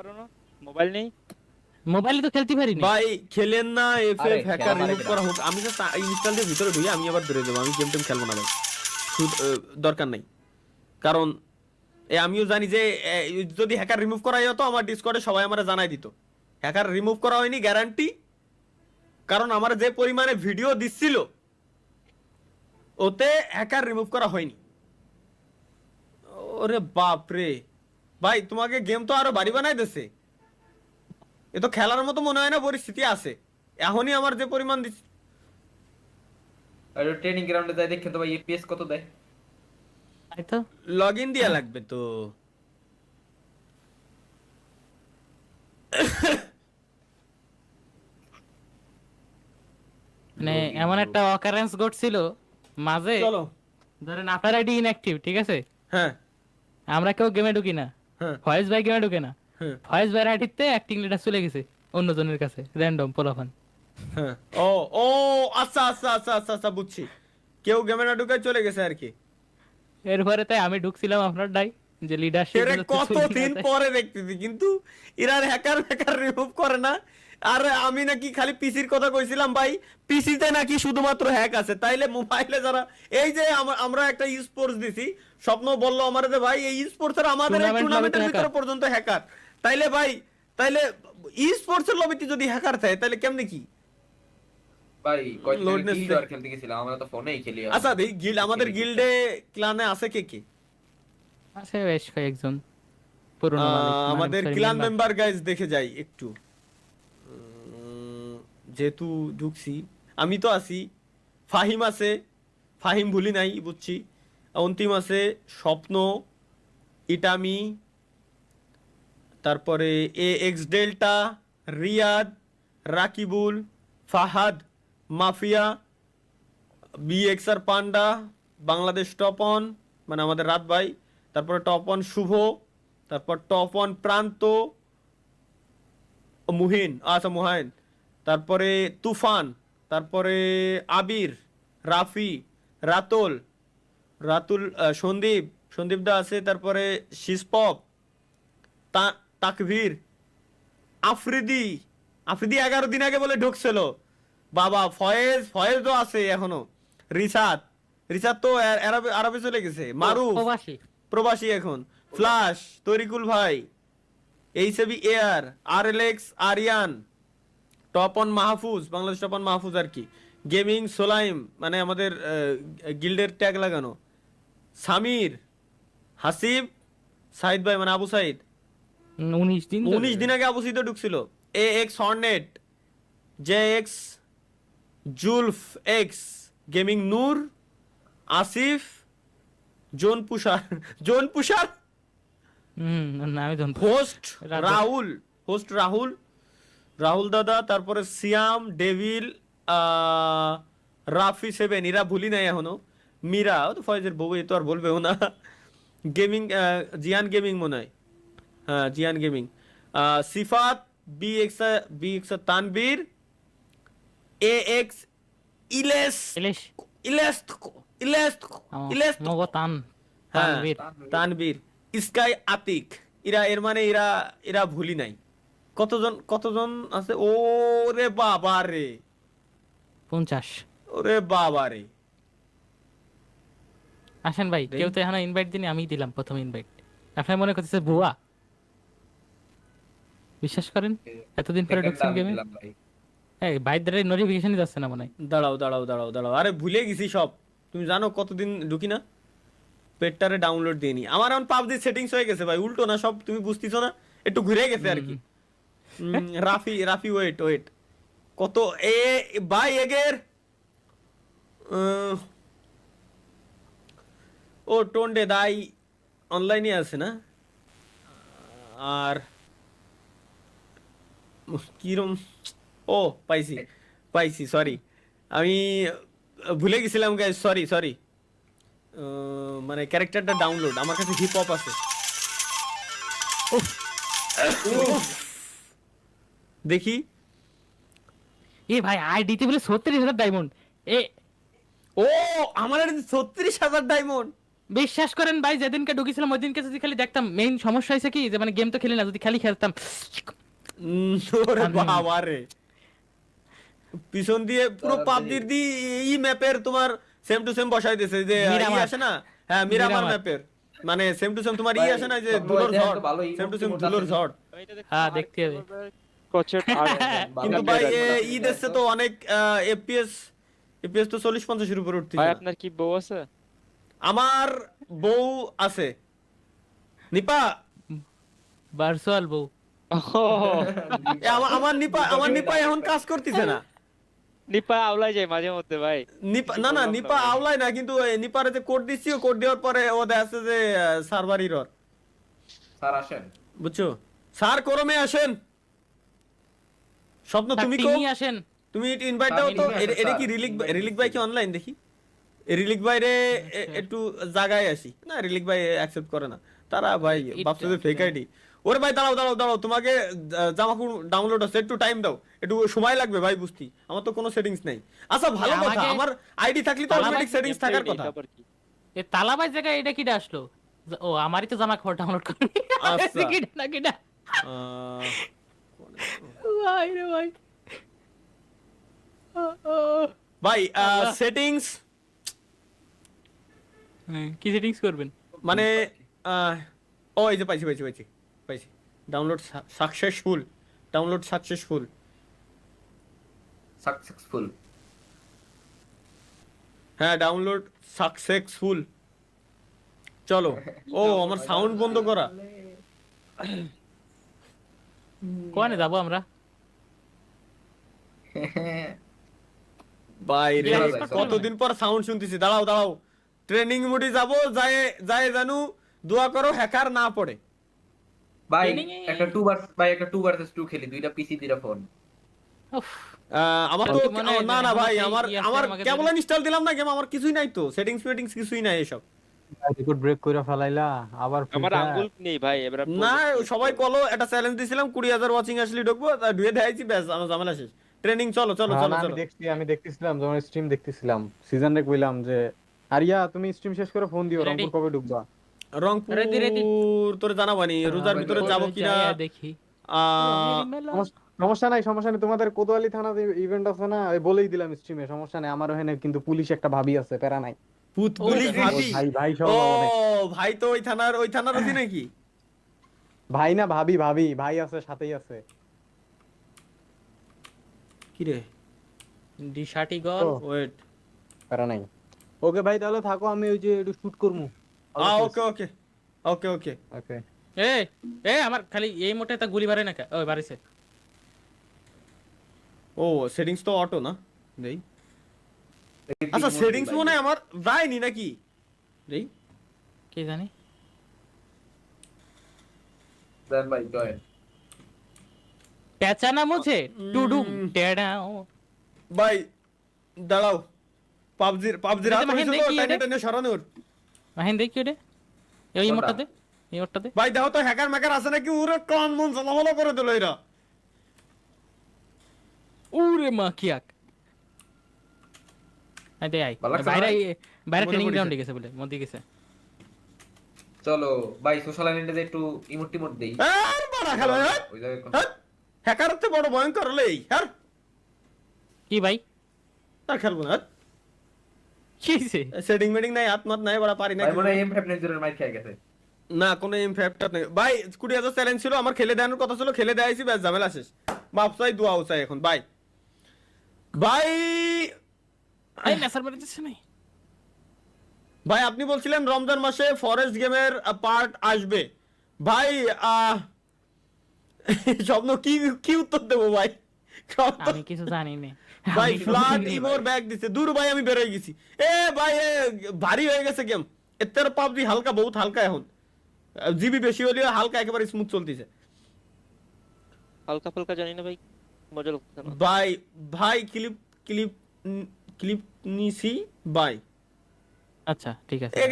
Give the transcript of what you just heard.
পারো না? মোবাইল নেই? মোবাইলে তো খেলতে পারি না ভাই খেলেন না, আরে এফএফ হ্যাকার খেলা পারে রিমুভ করা হোক, আমি জাস্ট ইনস্টল দিয়ে ভিতরে ঢুকি, আমি আবার বেরোয় যাবো, আমি গেম টেম খেলবো না ভাই, দরকার নাই। কারণ আমিও জানি যে যদি হ্যাকার রিমুভ করা হতো আমার ডিসকর্ডে সবাই আমার জানাই দিত হ্যাকার রিমুভ করা হয়নি গ্যারান্টি, কারণ আমার যে পরিমাণে ভিডিও দিচ্ছিল ওতে হ্যাকার রিমুভ করা হয়নি। ওরে বাপ রে ভাই, তোমাকে গেম তো আরো বাড়ি বানাই দিছে, এ তো খেলার মতো মনে হয় না পরিস্থিতি আছে এখনই আমার যে পরিমাণ দিচ্ছে। আর ট্রেনিং গ্রাউন্ডে যাই দেখে তো ভাই এপিএস কত দেয়। তাই তো লগ ইন দিয়া লাগবে তো। মানে এমন একটা অকারেন্স ঘটছিল মাঝে, চলো। ধরেন আপনার আইডি ইনঅ্যাক্টিভ, ঠিক আছে, হ্যাঁ আমরা কেউ গেমে ঢুকি না, হ্যাঁ ফয়েজ ভাই গেমে ঢুকে না, হ্যাঁ ফয়েজ ভাইয়ের আইডিতে অ্যাক্টিং লিডার চলে গেছে অন্যজনের কাছে, র্যান্ডম পোলাপান। হ্যাঁ ও ও আচ্ছা আচ্ছা আচ্ছা আচ্ছা আচ্ছা বুঝছি, কেউ গেমে না ঢুকে চলে গেছে আর কি। এরপরে তাই আমি ঢুকছিলাম আপনার ডাই যে লিডারশিপ এরা কতদিন পরে দেখতেছি, কিন্তু এরা হ্যাকার হ্যাকার রিমুভ করে না। আর আমি নাকি খালি পিসির কথা কইছিলাম ভাই, পিসিতে নাকি শুধুমাত্র হ্যাক আছে, তাইলে মোবাইলে যারা এই যে আমরা একটা ই স্পোর্টস দিছি, স্বপ্ন বললো আমার যে ভাই এই স্পোর্টস এর আমাদের এই টুর্নামেন্টের ভিতরে পর্যন্ত হ্যাকার, তাইলে ভাই তাইলে ই স্পোর্টস এর লবিতে যদি হ্যাকার থাকে তাইলে কেমনে কি ভাই কয়দিন Loadness গিল্ড ওয়ার খেলতে গেছিলাম, আমরা তো ফোনেই খেলি। আচ্ছা ভাই গিল্ড, আমাদের গিল্ডে ক্লানে আছে কে কে? আছে বেশ কয়েকজন পুরনো মালিক, মানে আমাদের sorry, clan member। Member guys দেখে যাই একটু, যেহেতু ঢুকছি আমি তো আছি, ফাহিম আছে, ফাহিম ভুলি নাই বুঝছি, অন্তিম আছে, স্বপ্ন, ইটামি, তারপরে A X Delta, Riyad, Rakibul, Fahad, Mafia, B X আর পান্ডা, বাংলাদেশ টপ অন মানে আমাদের রাত ভাই, তারপরে টপ অন শুভ, তারপর টপ অন প্রান্ত, মুহিন আচ্ছা মুহাইন, তারপরে তুফান, তারপরে আবির, রাফি, রাতুল, সন্দীপ, সন্দীপ দা আছে, তারপরে শিসপপ, তাকভীর, আফ্রিদি, আফ্রিদি 11 দিন আগে বলে ঢুকছিল বাবা, ফয়েজও আছে এখনো, রিসাত, রিসাত তো আরবে চলে গেছে, মারুফ প্রবাসী। প্রবাসী এখন, ফ্লাশ, তরিকুল ভাই, HB air, RLX, Arian, top one Mahfuz, Bangladesh top one Mahfuz আর কি, গেমিং সোলাইম মানে আমাদের গিল্ডের ট্যাগ লাগানো, সামির, হাসিব, সাইদ ভাই মানে আবু সাইদ, 19 দিন 19 দিন আগে আবু সাইদ ঢুকছিল, A X Hornet, J X, জুলফ X, gaming Noor, Asif, zone pusher, zone pusher, না আমি জানি হোস্ট রাজা। রাহুল, হোস্ট রাহুল, রাহুল দাদা, তারপরে সিয়াম, ডেভিল, রাফি 7, এরা ভুলি নাই এখনো, মীরা, ও তো ফয়েজের বউ, এ তো আর বলবেও না, গেমিং, জিয়ান গেমিং মনে হয়, হ্যাঁ জিয়ান গেমিং, সিফাত, বি এক্স তানবীর, এ এক্স, ইলেস, ইলিশ ইলেস, ইলেস, ইলেস, মগতান হ্যাঁ তানভীর। তানবীর, স্কাই, আতিক, এর মানে এরা ভুলি নাই। কতজন আছে, ও রে বাবা রে, 50। ওরে বাবা রে, আসেন ভাই, কেউ তো এখনো ইনভাইট দিনি, আমি দিলাম প্রথম ইনভাইট। আপনার মনে করতেছে বুয়া? বিশ্বাস করেন এতদিন পরে ঢুকছেন গেমে, এই বাইদের নোটিফিকেশনই যাচ্ছে না মনে হয়। দাঁড়াও দাঁড়াও দাঁড়াও দাঁড়াও, আরে ভুলে গেছি সব, তুমি জানো কতদিন ঢুকি না, পেটটারে ডাউনলোড দিয়ে নি, আমার এখন পাবজি সেটিংস হয়ে গেছে ভাই, উল্টো না সব, তুমি বুঝতেছো না, একটু ঘুরে গেছে আর কি। রাফি ওয়েট কত এ ভাই এগের, ও টোন্ডে দাই অনলাইনে আছে না, আর কিরম, ও পাইছি সরি, আমি ভুলে গেছিলাম গাইস, সরি মানে ক্যারেক্টারটা ডাউনলোড, আমার কাছে হিপ হপ আছে, দেখি, এ ভাই আইডিতে বলে 36,000 ডায়মন্ড। এ ও আমার 36,000 ডায়মন্ড, বিশ্বাস করেন ভাই, যেদিনকে ঢুকেছিলাম ওই দিনকে যদি খালি দেখতাম, মেইন সমস্যা হয়েছে কি যে মানে গেম তো খেলি না, যদি খালি খেলতাম ওরে বাবা রে, পিছন দিয়ে পুরো পাবজির দি এই ম্যাপের তোমার সেম টু সেম বসাই দিয়েছে যে ই মিরামার। আসে না, হ্যাঁ মিরামার মিরামার। ম্যাপের মানে সেম টু সেম তোমার ই ভাই, আসে না যে সব ধুলোর বয়সে ঝড়, তো ভালোই সেম টু সেম emote ধুলোর আছে। ঝড়। হ্যাঁ দেখতে হবে। কচেট আর কিন্তু ভালো ভাই game আছে। ঈদ এসছে তো অনেক এফপিএস তো 40-50 উপরে উঠতেছে ভাই না। আপনার কি বউ আছে? আমার বউ আছে নিপা, ভার্চুয়াল বউ। আমার নিপা এখন কাজ করতেছে না। নিপা আউলাই যায় মাঝে মধ্যে ভাই। নিপা কিছু না বললাম না নিপা ভাই। আওলায় না, কিন্তু নিপারে যে কোড দিচ্ছি, ও কোড দেওয়ার পরে ও দেখছে যে সার্ভার এরর, স্যার আসেন। বুঝছো? স্যার করমে আসেন। স্বপ্ন তুমি কো, তিনি আসেন। তুমি ইনভাইট দাও তো। আমি আসেন, এটা কি স্যার। রিলিক ভাই কি অনলাইন দেখি? রিলিক ভাই রে একটু জায়গায় আসি না, রিলিক ভাই অ্যাকসেপ্ট করে না তারা ভাই, ভাবছে যে ফেক আইডি। ওরে ভাই দাঁড়াও তোমাকে জামাকুর ডাউনলোড আছে, একটু টাইম দাও, একটু সময় লাগবে ভাই বুঝতি, আমার তো কোনো সেটিংস নাই। আচ্ছা ভালো কথা, আমাকে- আমার আইডি থাকলে তো অটোমেটিক সেটিংস থাকার কথা। তারপর কি? এ তালাবাই জায়গায় এটা কিটা আসলো? ও আমারই তো জামা খাওয়া ডাউনলোড করে। আচ্ছা। কিটা না কিটা? আহ, ভাই রে ভাই। ভাই সেটিংস কি সেটিংস করবেন? মানে ও এই যে পাইছি ডাউনলোড সাকসেসফুল। সাকসেসফুল। হ্যাঁ ডাউনলোড সাকসেসফুল। চলো। ও আমার সাউন্ড বন্ধ করা। কোনে যাবো আমরা? ভাই রে যাওয়া যায়, কতদিন পর সাউন্ড শুনতেছি। দাঁড়াও ট্রেনিং মোডে যাবো, যায় জানু দোয়া করো হ্যাকার না পড়ে। ভাই Training এ- একটা 2 ভার্সেস 2 খেলি, দুইটা পিসি দুইটা ফোন। উফ, আমার তো মনে হয় না আমার ভাই, সেই আমার ই আছে আমার আমাকে কেবল ধরে। ইনস্টল দিলাম না গেম, আমার কিছুই নাই তো, সেটিংস কিছুই নাই এসব। রেকর্ড ব্রেক করে ফেলাইলা আবার আমার আঙ্গুল নেই ভাই এবার। না সবাই কলো একটা চ্যালেঞ্জ দিছিলাম, 20,000 ওয়াচিং আসলে ঢুকবো, ধুয়ে দেখাইছি, ব্যাস আমার ঝামেলা শেষ। ট্রেনিং চলো আমি দেখতেছিলাম যখন স্ট্রিম দেখতেছিলাম, সিজন রে কইলাম যে আরিয়া তুমি স্ট্রিম শেষ করে ফোন দিও, Ready? রংপুর কবে ঢুকবা? রংপুর Ready? তোরে জানাবানি রোজার ভিতরে যাবো কিনা। যাইয়া দেখি। সমস্যা নাই তোমাদের কোতোয়ালি থানাতে ইভেন্ট আছে না, ওই বলেই দিলাম স্ট্রিমে, সমস্যা নাই। আমার ওখানে কিন্তু পুলিশ একটা ভাবি আছে, প্যারা নাই। পুলিশ ও, ভাবি। ভাই সব ও অনেক। ভাই তো ওই থানার অধীনে নাকি? ভাই না ভাবি ভাই আছে, সাথেই আছে। কি রে ডিশাটি গল। তো, ওয়েট প্যারা নাই। ওকে ভাই তাহলে থাকো, আমি ওই যে একটু শুট করবো। ওকে ওকে এ আমার খালি এই মোটে তা গুলি মারে না কা? ওই বাড়িছে। ও সেটিংস তো অটো না দেই। আচ্ছা সেটিংস মনে হয় আমার যায়নি নাকি দেই। কি জানি। দেন ভাই জয়েন। পেঁচানা মুঝে টুডুম টেডাও। ভাই দাঁড়াও, পাবজির এটা হাত মাহিন হয়েছিল দেখি টেনে এটা। টেনে সরানোর। মাহিন দেখি ওটা। এই কোনটা? মোটটাতে। এই মোটটাতে। ভাই দেখো তো হ্যাকার ম্যাকার আছে নাকি, ওরে কোন মন জ্বালামালা করে দিল এরা। ওরে মা কিয়াক। I they I. ভালো লাগছে বাইরে ভাই? বাইরে মনে ট্রেনিং পড়েছে। গ্রাউন্ডে গেছে বলে, মধ্যে গেছে। চলো ভাই সোশ্যাল আইল্যান্ডে একটু ইমোট দেই। আর বড় খেলো ওই জায়গায় হ্যাকার তো বড় ভয়ঙ্কর হলে হ্যাঁ কি ভাই? আর খেলবো না। কি হইছে? সেটিং মেটিং নাই, হাত মাত নাই, বড় পারি না। ভাই মনে হয় M590 এর মাইক খেয়ে গেছে। না কোনো ইমফ্যাক্ট নেই ভাই। 20,000 চ্যালেঞ্জ ছিল আমার, খেলে দেওয়ার কথা ছিল, খেলে দেয়াইছি, ব্যাস ঝামেলা শেষ। বাপ চাই দোয়া চাই এখন ভাই। আই নেসার মারতে দিছ নাই। ভাই আপনি বলছিলেন রমজান মাসে ফরেস্ট গেমের পার্ট আসবে ভাই। স্বপ্ন কি উত্তর দেবো ভাই? আমি কিছু জানি না। ভাই আমি ফ্লাড বুঝিনি ইমোর ভাই। ব্যাগ দিছে দূর ভাই, আমি বেরোয় গেছি। ভাই ভারী হয়ে গেছে গেম, এর পাবজি হালকা, বহুত হালকা এখন। জিবি বেশি হলেও হালকা, একেবারে স্মুথ চলতেছে হালকা ফালকা জানি না ভাই, মজা লাগছে না। ভাই ক্লিপ নিছি ভাই। আচ্ছা ঠিক আছে।